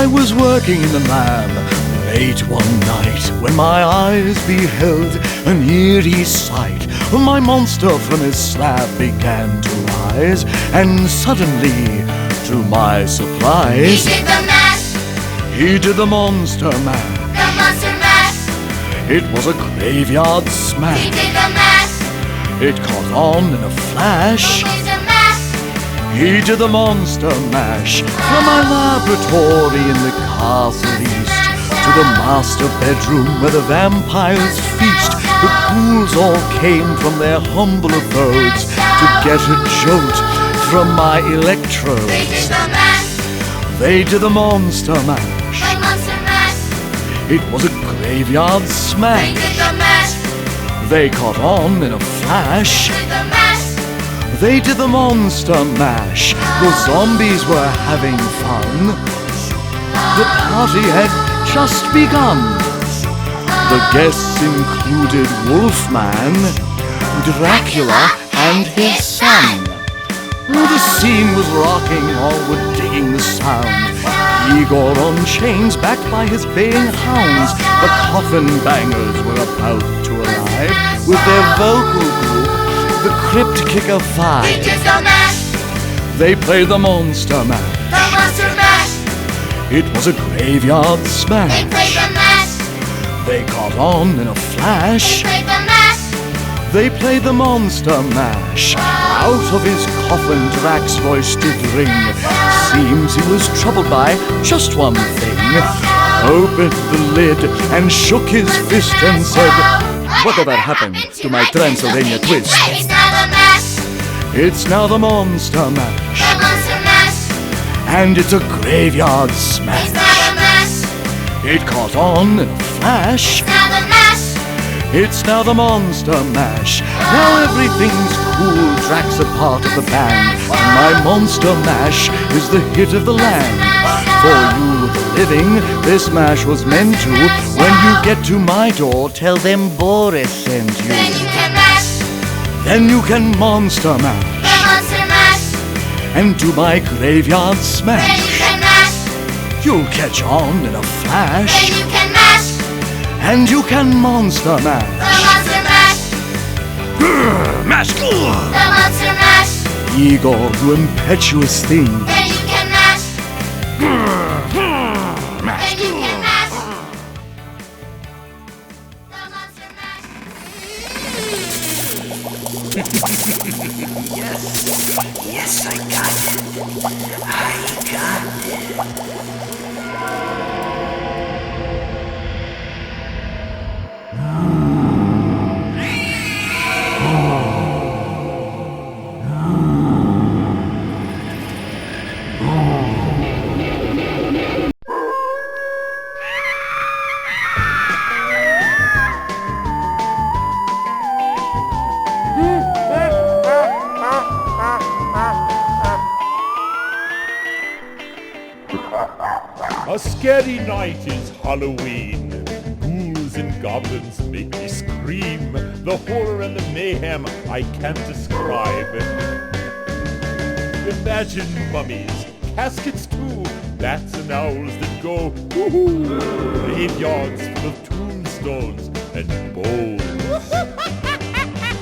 I was working in the lab late one night when my eyes beheld an eerie sight. My monster from his slab began to rise, and suddenly, to my surprise, He did the mash, he did the monster mash. the monster mash. It was a graveyard He smash. did the mash, It caught on in a flash. he did the mash. He did the monster mash. From my laboratory in the castle east to the master bedroom where the vampires feast, the ghouls all came from their humble abodes to get a jolt from my They did electrodes. the mash, They did the monster mash. the monster mash. It was a graveyard They smash. did the mash, They caught on in a flash. did the mash. They did the monster mash. The zombies were having fun. The party had just begun. The guests included Wolfman, Dracula, and his son. The scene was rocking, all were digging the sound. Igor on chains, backed by his baying hounds. The coffin bangers were about to arrive with their vocal group, the Crypt Kicker He 5. did the mash, They played the monster mash. the monster mash. It was a graveyard They smash. played the mash, They caught on in a they flash. played the mash. They played the monster mash. Out of his coffin, Drac's voice did ring. Seems he was troubled by just one thing. Opened the lid and shook his fist and said, "Whatever happened to my Transylvania twist?" It's now the mash, It's now the monster mash. the monster mash. And it's a graveyard It's smash. now the mash, It caught on in a flash. it's now the mash. It's now the monster mash. Now everything's cool. Drac's a part of the band. And my monster mash is the hit of the land. For you, the living, this mash was meant to. When you get to my door, tell them Boris sent Then you. you can mash, Then you can monster mash. the monster mash. And do my graveyard Then you smash. can mash, You'll catch on in a then flash. you can mash, And you can monster mash. the monster mash, Mash. the monster mash. Igor, you impetuous thing. Then you can mash, Mash. then you can mash. The monster mash. Yes, I got it. I got it. A scary night is Halloween. Ghouls and goblins make me scream. The horror and the mayhem I can't describe. Imagine mummies, caskets too, bats and owls that go woo-hoo. Graveyards full of tombstones and bones.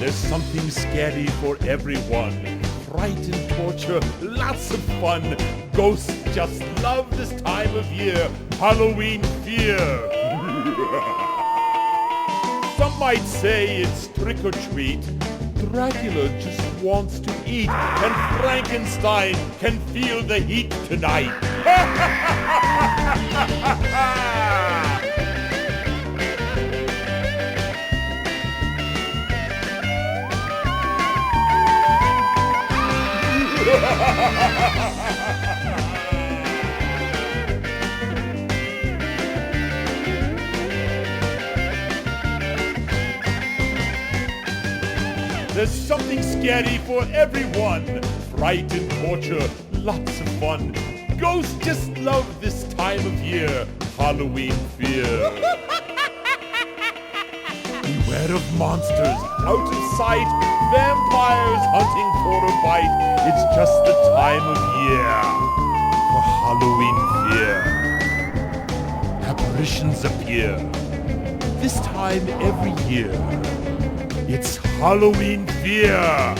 There's something scary for everyone. Fright and torture, lots of fun. Ghosts just love this time of year. Halloween fear. Some might say it's trick or treat. Dracula just wants to eat, and Frankenstein can feel the heat tonight. There's something scary for everyone. Fright and torture, lots of fun. Ghosts just love this time of year. Halloween fear. Beware of monsters out of sight. Vampires hunting for a bite. It's just the time of year for Halloween fear. apparitions appear. This time every year. It's Halloween fear.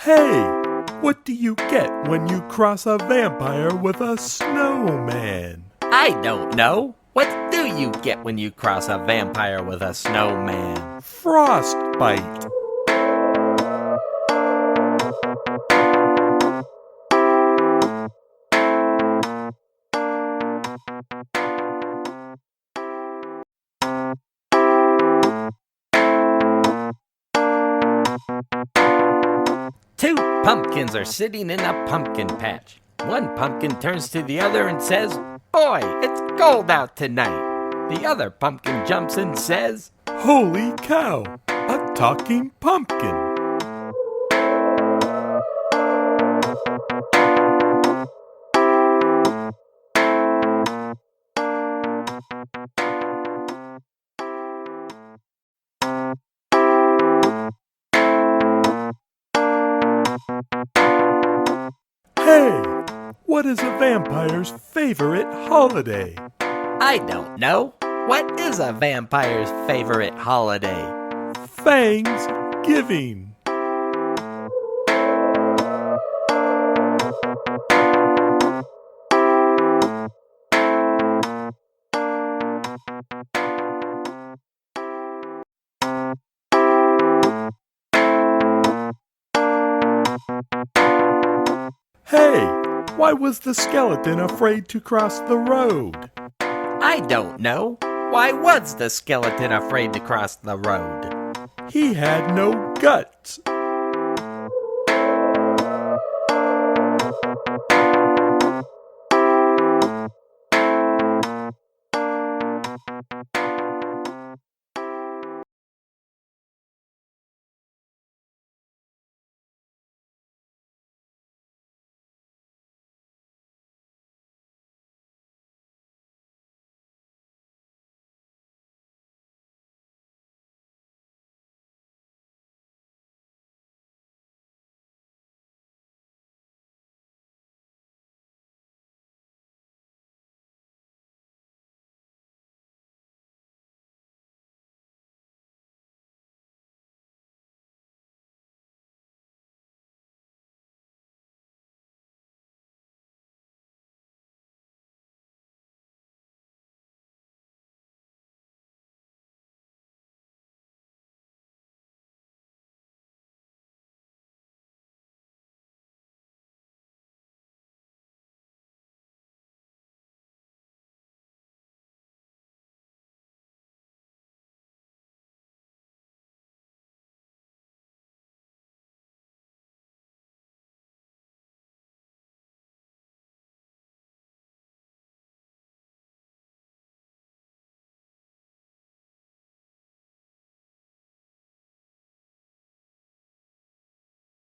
Hey, what do you get when you cross a vampire with a snowman? I don't know. What do you get when you cross a vampire with a snowman? Frostbite. Two pumpkins are sitting in a pumpkin patch. One pumpkin turns to the other and says, "Boy, it's cold out tonight." The other pumpkin jumps and says, Holy cow, a talking pumpkin. Hey, what is a vampire's favorite holiday? "I don't know. What is a vampire's favorite holiday?" Thanksgiving. Hey, why was the skeleton afraid to cross the road? "I don't know. Why was the skeleton afraid to cross the road?" He had no guts.